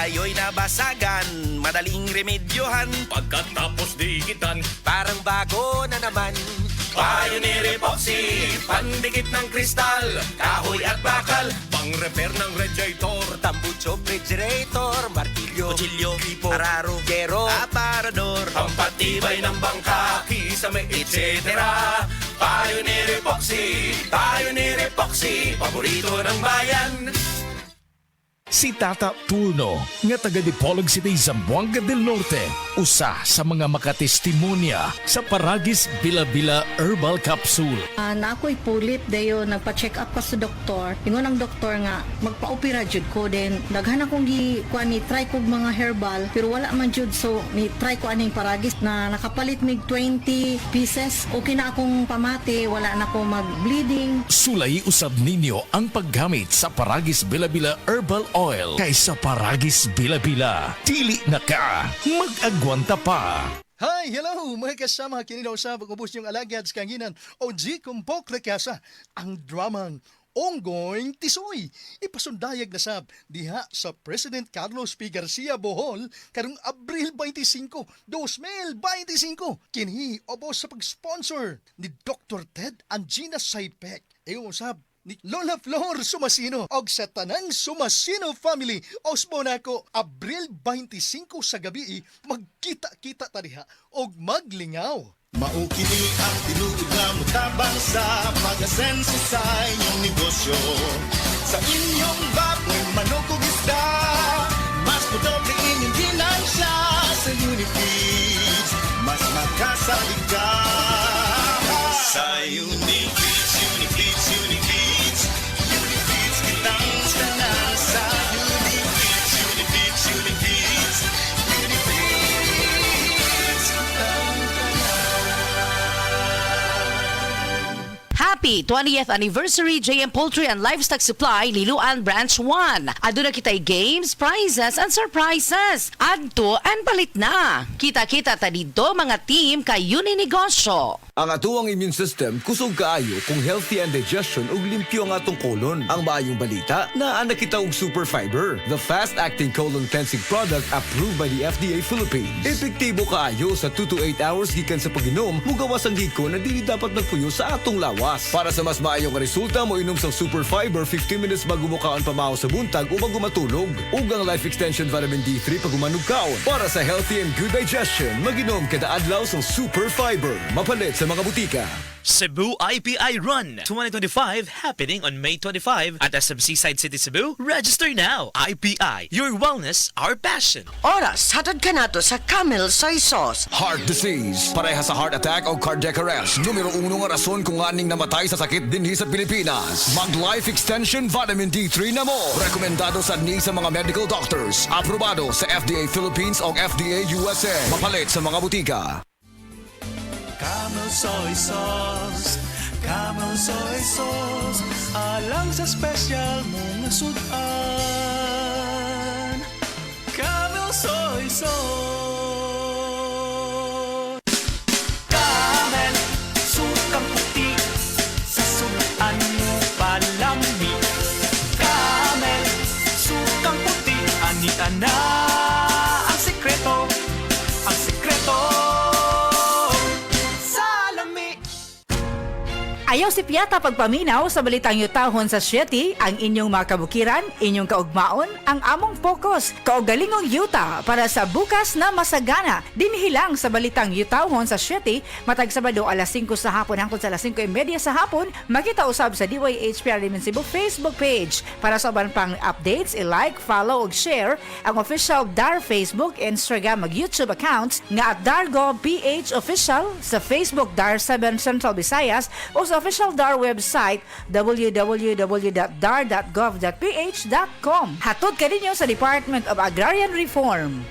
tayo'y nabasagan, madaling remedyohan. Pagkatapos dikitan, Parang bago na naman. Pioneer Epoxy, pandikit ng kristal, kahoy at bakal, pang-repair ng radiator, Tambucho, refrigerator, martilyo, kutsilyo, tipo, araro, gero, aparador, pampatibay ng bangka, kisame, etc. Pioneer Epoxy, paborito ng bayan. Si Tata Turno, nga taga Dipolog City, Zamboanga del Norte, usa sa mga makatestimonya sa Paragis Bila-Bila Herbal Capsule. Na ako'y pulit dayo nagpa-check up ka sa doktor. Ingon ang doktor nga magpa-opera jud ko din. Daghan akong ni try kog mga herbal pero wala man jud, so ni try ko aning Paragis na nakapalit mig 20 pieces. Okay na akong pamati, wala na ako mag-bleeding. Sulay usab ninyo ang paggamit sa Paragis Bila-Bila Herbal Oil kaysa Paragis Bila-Bila. Dili na ka, mag-agwanta pa. Hi, hello mga kasama, kininaw sa pagubos yung alagad sa kanginan o G. Kumpok Rekasa, ang dramang Onggoing Tisoy. Ipasundayag na sab diha sa President Carlos P. Garcia Bohol karong Abril 25, 2025. Kinhi obos sa pag-sponsor ni Dr. Ted Angina Saipek. Ewan sab ni Lola Flor Sumasino og sa tanang Sumasino family. Osbo na ko Abril 25 sa gabi, magkita-kita ta diha og maglingaw. Maukini ang tinuod na mutabang sa pag-asenso sa inyong negosyo. Sa inyong baboy, manok ug isda, mas pudoble inyong ginansya. Sa Unifeeds, mas makasalig ka. Sa Unifeeds, Unifeeds, Unifeeds, Unifeeds kitang tanan. Sa Unifeeds, Unifeeds, Unifeeds, Unifeeds kitang Happy 20th Anniversary JM Poultry and Livestock Supply Liloan Branch 1. Aduna kitay games, prizes, and surprises. Adto and palit na. Kita-kita ta dito mga team kay Uninegosyo. Ang atuang immune system kusog kaayo kung healthy and digestion ug limpyo ang atong colon. Ang maayong balita, naa na kita og super fiber, the fast-acting colon cleansing product approved by the FDA Philippines. Epektibo kaayo sa 2 to 8 hours gikan sa pag-inom, mugawas ang hiko na dili dapat nagpuyo sa atong lawas. Para sa mas maayong resulta, mo inom sa super fiber 15 minutes bago mo kaon pamahaw sa buntag o bago matulog. Ug ang life extension vitamin D3 pag umanog kaon. Para sa healthy and good digestion, mag-inom kada adlaw sa super fiber. Mapalit sa mga butika. Cebu IPI Run 2025 happening on May 25 at SM Seaside City, Cebu. Register now. IPI, your wellness, our passion. Oras, hatod ka nato sa Camel Soy Sauce. Heart disease, pareha sa heart attack o cardiac arrest. Numero 1 nga rason kung aning namatay sa sakit dinhi sa Pilipinas. Mag-life extension vitamin D3 na mo. Rekomendado sa ni sa mga medical doctors. Aprobado sa FDA Philippines o FDA USA. Mapalit sa mga butika. Camel Soy Sauce, Camel Soy Sauce, alang sa special mong sudan. Camel Soy Sauce. Camel, sukang puti, sa sudan mo palami. Camel, sukang puti, anita na ang sekreto, ang sekreto. Ayaw si Piata pagpaminaw sa balitang yutahon sa Sieti, ang inyong mga kabukiran, inyong kaugmaon, ang among focus, kaugalingong yuta para sa bukas na masagana. Dinhilang sa balitang yutahon sa Sieti, matag Sabado alas 5 sa hapon hangtod sa alas 5:30 sa hapon, makita usab sa DYHPR Limen Cebu Facebook page. Para sa uban pang updates, i-like, follow ug share ang official DAR Facebook, Instagram ug YouTube accounts nga at DarGovPH Official sa Facebook DAR 7 Central Visayas o sa official DAR website www.dar.gov.ph.com. Hatod ka ninyo sa Department of Agrarian Reform.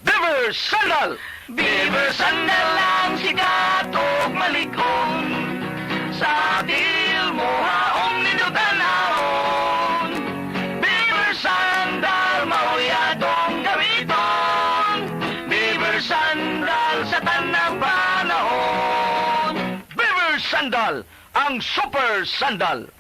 Beaver Sandal! Beaver Sandal ang sikat o malikong sa dil mo haong ninutanahon. Beaver Sandal mauyadong gamiton. Beaver Sandal sa tanang panahon. Beaver Sandal, ang super sandal.